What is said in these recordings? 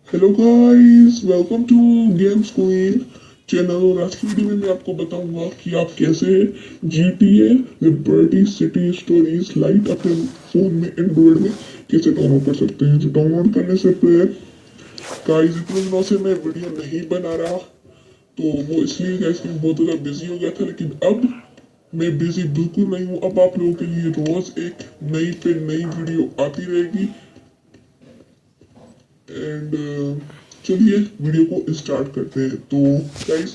Hello guys, welcome to games queen channel. और आज की वीडियो में मैं आपको बताऊंगा कि आप कैसे GTA liberty city stories light अपने फोन में एंड्रॉइड में कैसे डाउनलोड कर सकते हैं। जो डाउनलोड करने से पहले गाइस इतने दिनों से मैं वीडियो नहीं बना रहा, तो वो इसलिए गाइस कि मैं बहुत ज़्यादा बिजी हो गया था। लेकिन अब मैं बिजी बिल्कुल नहीं हूँ। अब आप लोगों के लिए रोज एक नई पे नई वीडियो आती रहेगी। एंड चलिए वीडियो को स्टार्ट करते हैं। तो गाइस,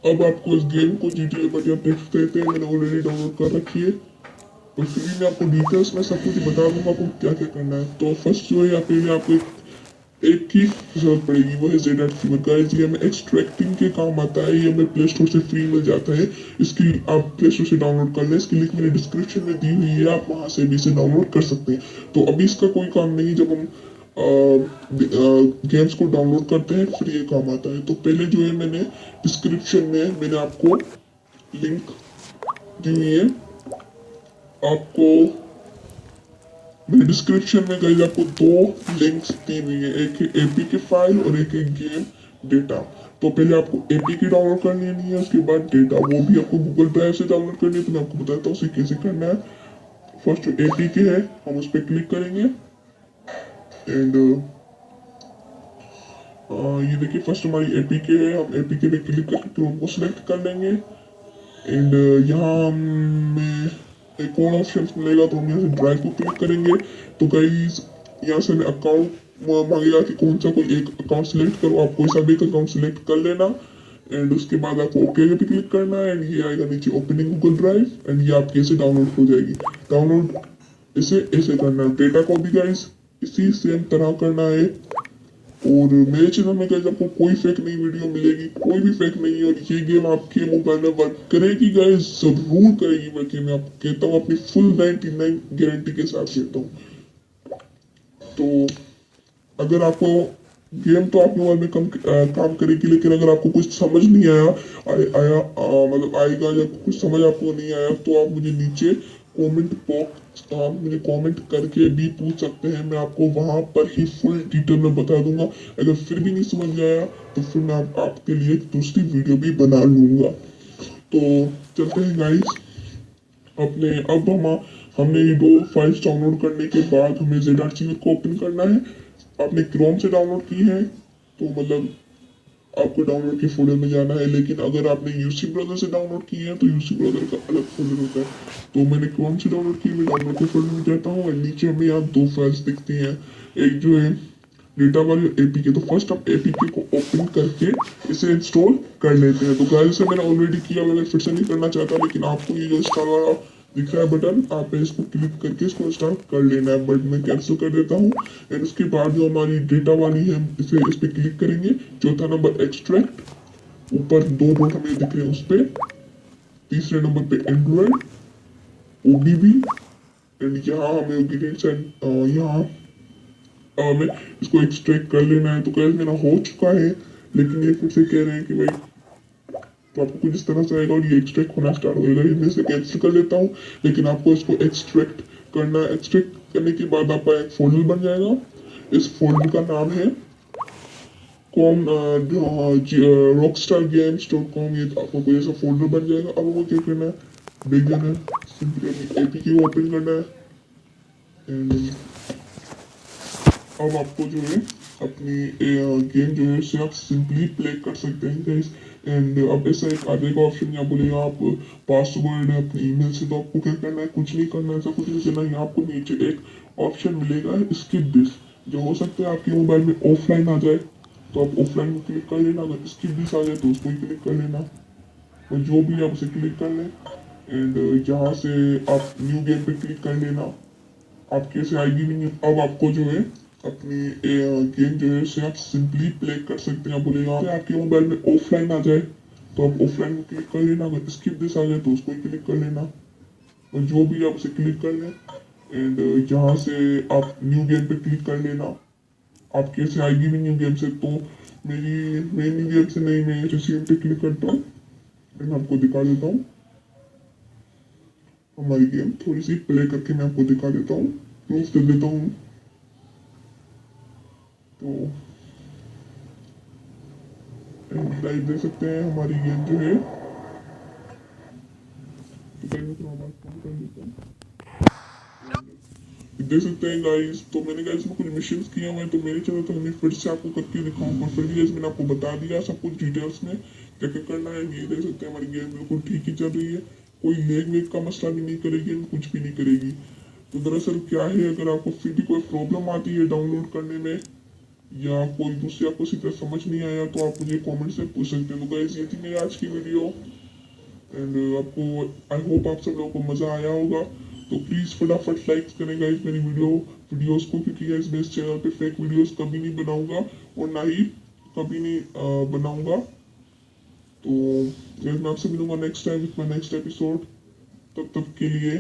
अब आपको इस गेम को GTA पर जब देख सकते हैं, मैंने ऑलरेडी डाउनलोड कर रखी है। और फिर भी मैं आपको डिटेल्स में सब कुछ बता दूंगा आपको क्या क्या करना है। तो फर्स्ट जो है, पहले आपको एक की जरूरत पड़ेगी, वो है Z8 गाइस। ये हमें एक्सट्रैक्टिंग के काम आता है। ये हमें प्ले स्टोर से फ्री मिल जाता है। इसकी आप प्ले स्टोर से डाउनलोड कर लें। इसकी लिंक मैंने डिस्क्रिप्शन में दी हुई है, आप वहां से भी इसे डाउनलोड कर सकते हैं। तो अभी इसका कोई काम नहीं, जब हम गेम्स को डाउनलोड करते हैं फिर ये काम आता है। तो पहले जो है, मैंने डिस्क्रिप्शन में मैंने आपको लिंक दी हुई है। आपको मैंने डिस्क्रिप्शन में गाइस आपको दो लिंक्स दी हुई है, एक है एपीके फाइल और एक है गेम डेटा। तो पहले आपको एपीके डाउनलोड करनी है, उसके बाद डेटा, वो भी आपको गूगल ड्राइव से डाउनलोड करनी है। तो मैं आपको बताता हूँ उसे कैसे करना है। फर्स्ट जो एपीके है, हम उस पर क्लिक करेंगे। एंड ये देखिए, फर्स्ट हमारी एपीके है। हम एपीके पे क्लिक करके क्रोम को सिलेक्ट कर लेंगे। एंड यहाँ हमें एक और ऑप्शन मिलेगा, तो हम यहाँ से ड्राइव को क्लिक करेंगे। तो गाइस, यहाँ से हमें अकाउंट मांगेगा कि कौन सा कोई एक अकाउंट सिलेक्ट करो। आप कोई सा भी एक अकाउंट सिलेक्ट कर लेना। एंड उसके बाद आपको ओके पे क्लिक करना है। एंड ये आएगा नीचे ओपनिंग गूगल ड्राइव। एंड ये आपके ऐसे डाउनलोड हो जाएगी। डाउनलोड इसे ऐसे करना है। डेटा को भी गाइस इसी सेम तरह करना है। और मेरे चैनल में गाइस आपको कोई फेक नई वीडियो मिलेगी, कोई भी फेक नहीं है। और ये गेम आपके मोबाइल में वर्क करेगी गाइस, जरूर करेगी। बल्कि मैं आपको कहता हूँ, अपनी फुल 99 गारंटी के साथ कहता हूँ। तो अगर आपको गेम तो आपके मोबाइल में काम करेगी, लेकिन अगर आपको कुछ समझ नहीं आया मतलब आएगा, या कुछ समझ आपको नहीं आया, तो आप मुझे नीचे कमेंट बॉक्स मुझे कमेंट करके भी पूछ सकते हैं। मैं आपको वहां पर ही फुल डिटेल में बता दूंगा। अगर फिर भी नहीं समझ आया, तो फिर मैं आपके लिए एक दूसरी वीडियो भी बना लूंगा। तो चलते हैं गाइस अपने। अब हमने ये दो फाइल्स डाउनलोड करने के बाद हमें Z8 को ओपन करना है। आपने क्रोम से डाउनलोड की है, तो मतलब आपको डाउनलोड के फोल्डर में जाना है। लेकिन अगर आपने यूसी ब्राउजर से डाउनलोड की है, तो यूसी ब्राउजर का अलग फोल्डर होता है। तो मैंने क्रोम से डाउनलोड की, मैं डाउनलोड के फोल्डर में जाता हूँ। और नीचे हमें यहाँ दो फाइल्स दिखती हैं, एक जो है डेटा वाली एपीके। तो फर्स्ट हम एपीके को ओपन करके इसे इंस्टॉल कर लेते हैं। तो गाइस, से मैंने ऑलरेडी किया, मैं फिर से नहीं करना चाहता। लेकिन आपको ये जो इंस्टॉल वाला दिख रहा है बटन, आप इसको क्लिक करके इसको इंस्टॉल कर लेना है। बट मैं कैंसिल कर देता हूँ। एंड उसके बाद जो हमारी डेटा वाली है, इसे इस पर क्लिक करेंगे। चौथा नंबर एक्सट्रैक्ट, ऊपर दो डॉट हमें दिख रहे हैं उस पर। तीसरे नंबर पे एंड्रॉइड ओडीबी। एंड यहाँ हमें इंग्रीडियंट्स एंड यहाँ हमें इसको एक्सट्रैक्ट कर लेना है। तो कैसे मेरा हो चुका है, लेकिन ये फिर से कह रहे हैं कि भाई, तो आपको कुछ इस तरह से आएगा और ये एक्सट्रैक्ट होना स्टार्ट हो जाएगा। मैं इसे कैंसिल कर लेता हूँ। लेकिन आपको इसको एक्सट्रैक्ट करना है। एक्सट्रैक्ट करने के बाद आपका एक फोल्डर बन जाएगा। इस फोल्डर का नाम है कॉम rockstargames.com। ये आपको कोई ऐसा फोल्डर बन जाएगा। अब आपको क्या करना है, देख जाना है, सिंपली एपीके को ओपन करना है। एंड अब आपको जो है अपनी गेम जो है उसे आप सिंपली प्ले कर सकते हैं गाइस। एंड अब ऐसा एक आ जाएगा ऑप्शन, यहाँ बोलेगा आप पासवर्ड अपने ईमेल से। तो आपको क्या करना है, कुछ नहीं करना है, ऐसा कुछ नहीं करना है। यहाँ आपको नीचे एक ऑप्शन मिलेगा स्किप दिस, जो हो सकता है आपके मोबाइल में ऑफलाइन आ जाए। तो आप ऑफलाइन में क्लिक कर लेना। अगर स्किप दिस आ जाए तो उसको ही क्लिक कर लेना। और जो भी आप उसे क्लिक कर लें। एंड यहाँ से आप न्यू गेम पे क्लिक कर लेना। आपके ऐसे आएगी नहीं। अब आपको जो है अपनी गेम जो है उसे आप सिंपली प्ले कर सकते हैं। बोलेगा आपके मोबाइल में ऑफलाइन आ जाए, तो आप ऑफलाइन में क्लिक कर लेना। अगर स्किप दिस आ जाए तो उसको ही क्लिक कर लेना। और जो भी आप उसे क्लिक कर लें। एंड यहाँ से आप न्यू गेम पे क्लिक कर लेना। आपके ऐसे आएगी भी न्यू गेम से। तो मैं न्यू गेम से नहीं, मैं रिसीव पे क्लिक करता हूँ। मैं आपको दिखा देता हूँ हमारी गेम थोड़ी सी प्ले करके मैं आपको दिखा देता हूँ, प्रूफ कर देता हूँ। तो गाइस देख सकते हैं हमारी गेम जो है, तो गाइस मैं थोड़ा आवाज कम कर देता हूँ। देख सकते हैं गाइस, तो मैंने गाइस में कुछ मिशंस किए हुए हैं, तो मेरे चैनल पर मैं फिर से आपको करके दिखाऊंगा। फिर भी गाइस मैंने आपको बता दिया सब कुछ डिटेल्स में क्या क्या करना है। ये देख सकते हैं हमारी गेम बिल्कुल ठीक ही चल रही है, कोई लेग वेग का मसला भी नहीं करेगी, कुछ भी नहीं करेगी। तो दरअसल क्या है, अगर आपको फिर भी कोई प्रॉब्लम आती है डाउनलोड करने में या कोई दूसरी आपको सीधा समझ नहीं आया, तो आप मुझे कमेंट से पूछ सकते हैं। तो गाइस ये थी मेरी आज की वीडियो, एंड आपको आई होप आप सब लोगों को मज़ा आया होगा। तो प्लीज़ फटाफट लाइक करें गाइस मेरी वीडियोस को, क्योंकि गाइस मैं इस चैनल पे फेक वीडियोस कभी नहीं बनाऊंगा और ना ही कभी नहीं बनाऊंगा। तो गाइस मैं आपसे मिलूंगा next time with my next episode. तब तक के लिए